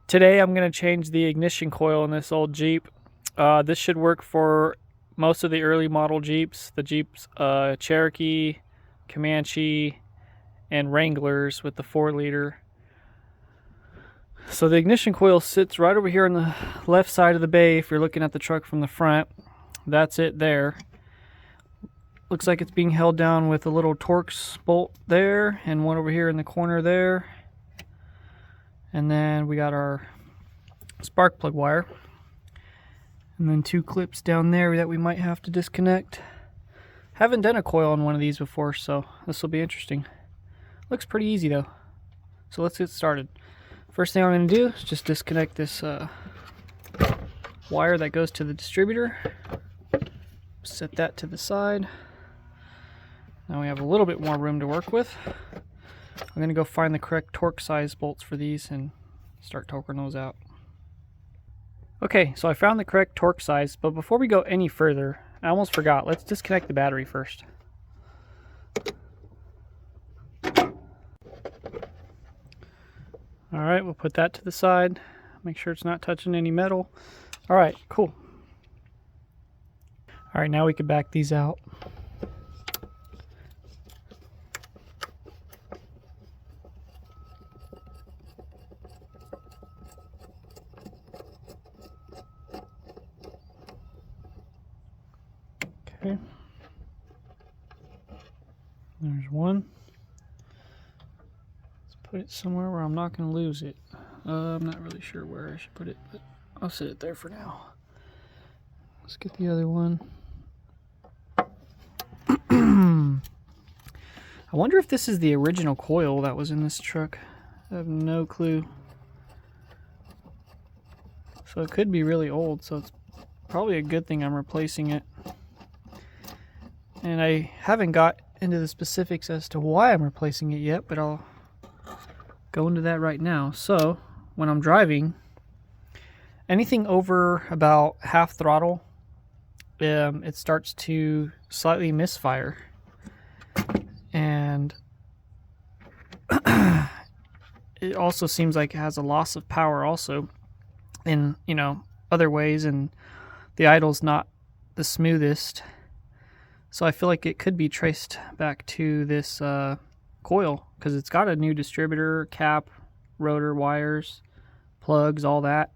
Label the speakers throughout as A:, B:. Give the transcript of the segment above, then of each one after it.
A: Today I'm going to change the ignition coil in this old Jeep. This should work for most of the early model Jeeps. The Jeeps Cherokee, Comanche, and Wranglers with the 4-liter. So the ignition coil sits right over here on the left side of the bay if you're looking at the truck from the front. That's it there. Looks like it's being held down with a little Torx bolt there and one over here in the corner there. And then we got our spark plug wire. And then 2 clips down there that we might have to disconnect. Haven't done a coil on one of these before, so this will be interesting. Looks pretty easy though. So let's get started. First thing I'm going to do is just disconnect this wire that goes to the distributor. Set that to the side. Now we have a little bit more room to work with. I'm going to go find the correct torque size bolts for these and start torquing those out. Okay, so I found the correct torque size, but before we go any further, I almost forgot. Let's disconnect the battery first. Alright, we'll put that to the side. Make sure it's not touching any metal. Alright, cool. Alright, now we can back these out. Okay. There's one. Let's put it somewhere where I'm not going to lose it. I'm not really sure where I should put it, but I'll set it there for now. Let's get the other one. I wonder if this is the original coil that was in this truck. I have no clue. So it could be really old, so it's probably a good thing I'm replacing it. And I haven't got into the specifics as to why I'm replacing it yet, but I'll go into that right now. So when I'm driving, anything over about half throttle, it starts to slightly misfire. And it also seems like it has a loss of power also in, other ways, and the idle's not the smoothest. So I feel like it could be traced back to this coil, because it's got a new distributor, cap, rotor, wires, plugs, all that.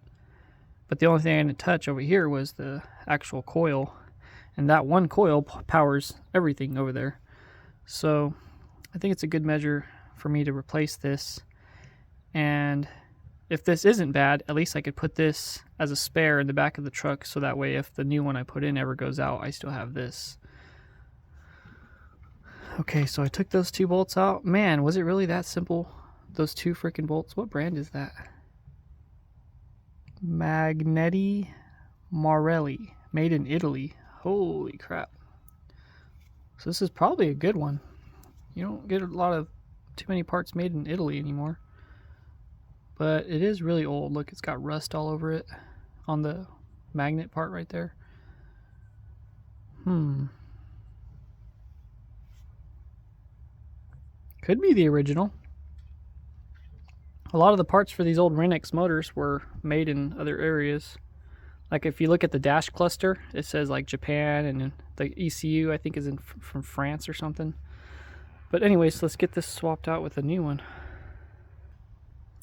A: But the only thing I didn't touch over here was the actual coil. And that one coil powers everything over there. So I think it's a good measure for me to replace this. And if this isn't bad, at least I could put this as a spare in the back of the truck, so that way if the new one I put in ever goes out, I still have this. Okay, so I took those 2 bolts out. Man, was it really that simple? Those 2 freaking bolts. What brand is that? Magneti Marelli. Made in Italy. Holy crap. So this is probably a good one. You don't get too many parts made in Italy anymore. But it is really old. Look, it's got rust all over it on the magnet part right there. Could be the original. A lot of the parts for these old Renix motors were made in other areas. Like if you look at the dash cluster, it says like Japan, and the ECU I think is from France or something. But anyways, let's get this swapped out with a new one.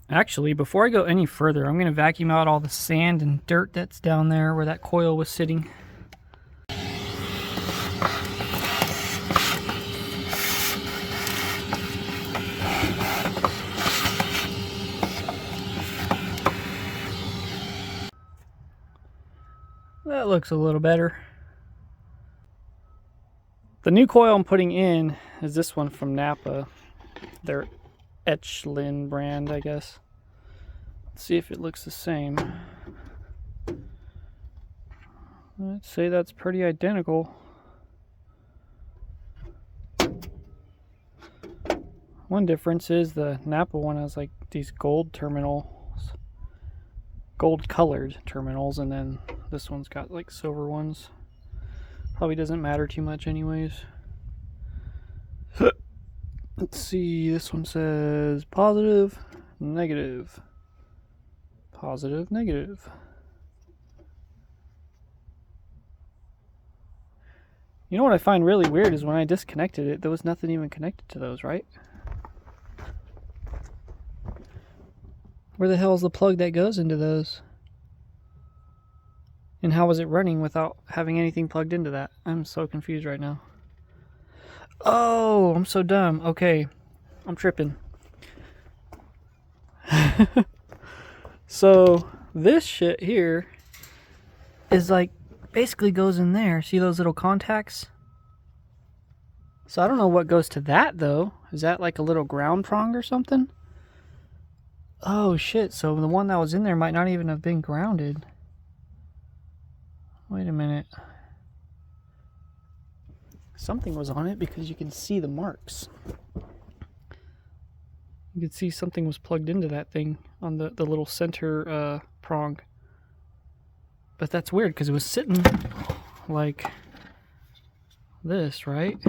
A: Actually, before I go any further, I'm going to vacuum out all the sand and dirt that's down there where that coil was sitting. That looks a little better. The new coil I'm putting in is this one from Napa. Their Etchlin brand, I guess. Let's see if it looks the same. Let's say that's pretty identical. One difference is the Napa one has like these gold terminals, gold colored terminals, and then this one's got like silver ones. Probably doesn't matter too much anyways. Let's see, this one says positive, negative, Positive, negative. You know what I find really weird is when I disconnected it, there was nothing even connected to those, right? Where the hell is the plug that goes into those? And how was it running without having anything plugged into that? I'm so confused right now. Oh, I'm so dumb. Okay, I'm tripping. So this shit here is like basically goes in there. See those little contacts? So I don't know what goes to that though. Is that like a little ground prong or something? Oh shit, so the one that was in there might not even have been grounded. Wait a minute. Something was on it because you can see the marks. You can see something was plugged into that thing on the little center prong. But that's weird because it was sitting like this, right?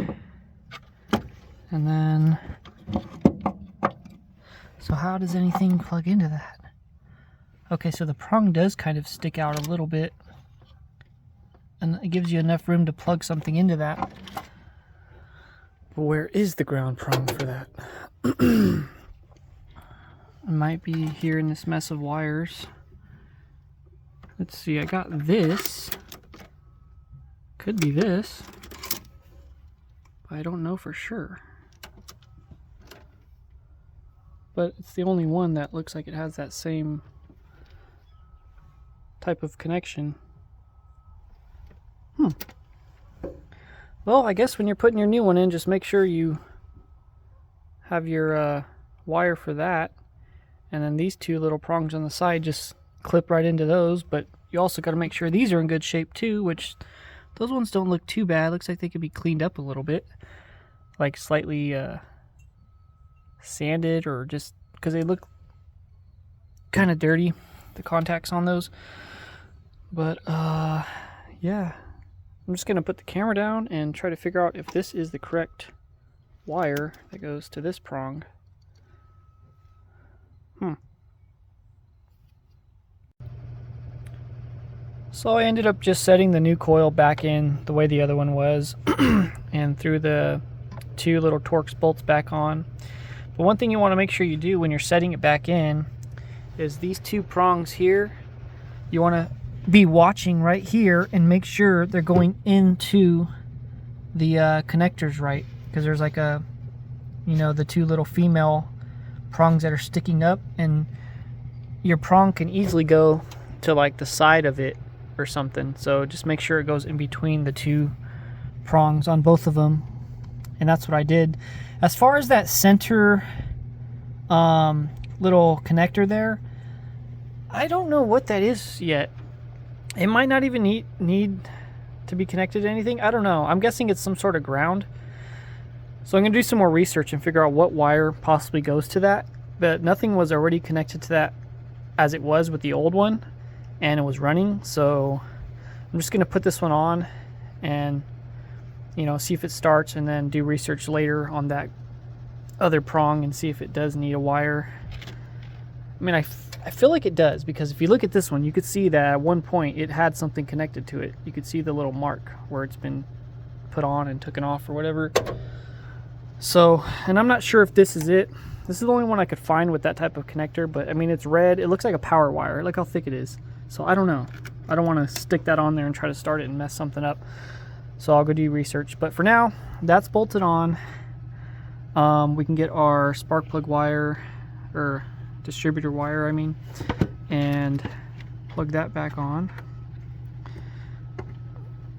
A: And then, so how does anything plug into that? Okay, so the prong does kind of stick out a little bit. And it gives you enough room to plug something into that. But where is the ground prong for that? It might be here in this mess of wires. Let's see, I got this. Could be this. But I don't know for sure. But it's the only one that looks like it has that same type of connection. Well, I guess when you're putting your new one in, just make sure you have your wire for that. And then these two little prongs on the side just clip right into those. But you also got to make sure these are in good shape too, which those ones don't look too bad. Looks like they could be cleaned up a little bit. Like slightly sanded, or just because they look kind of dirty, the contacts on those. But yeah. I'm just going to put the camera down and try to figure out if this is the correct wire that goes to this prong. So I ended up just setting the new coil back in the way the other one was and threw the two little Torx bolts back on. But one thing you want to make sure you do when you're setting it back in is these two prongs here, you want to be watching right here and make sure they're going into the connectors right, because there's like a, you know, the two little female prongs that are sticking up, and your prong can easily go to like the side of it or something. So just make sure it goes in between the two prongs on both of them, and that's what I did. As far as that center little connector there, I don't know what that is yet. It might not even need to be connected to anything. I don't know. I'm guessing it's some sort of ground. So I'm going to do some more research and figure out what wire possibly goes to that. But nothing was already connected to that as it was with the old one. And it was running. So I'm just going to put this one on and, you know, see if it starts, and then do research later on that other prong and see if it does need a wire. I mean, I feel like it does, because if you look at this one, you could see that at one point it had something connected to it. You could see the little mark where it's been put on and taken off or whatever. So, and I'm not sure if this is it. This is the only one I could find with that type of connector, but I mean, it's red. It looks like a power wire. Look how thick it is. So I don't know. I don't want to stick that on there and try to start it and mess something up. So I'll go do research. But for now, that's bolted on. We can get our spark plug wire, or distributor wire, I mean, and plug that back on.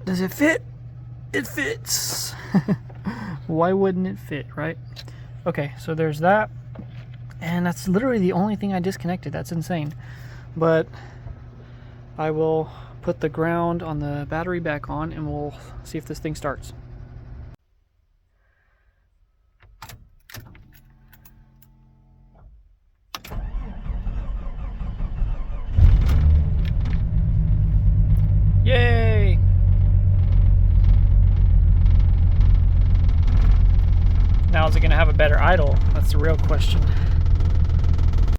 A: Does it fit? It fits. Why wouldn't it fit, right? Okay, so there's that, and that's literally the only thing I disconnected. That's insane. But I will put the ground on the battery back on, and we'll see if this thing starts. Yay! Now is it going to have a better idle? That's the real question.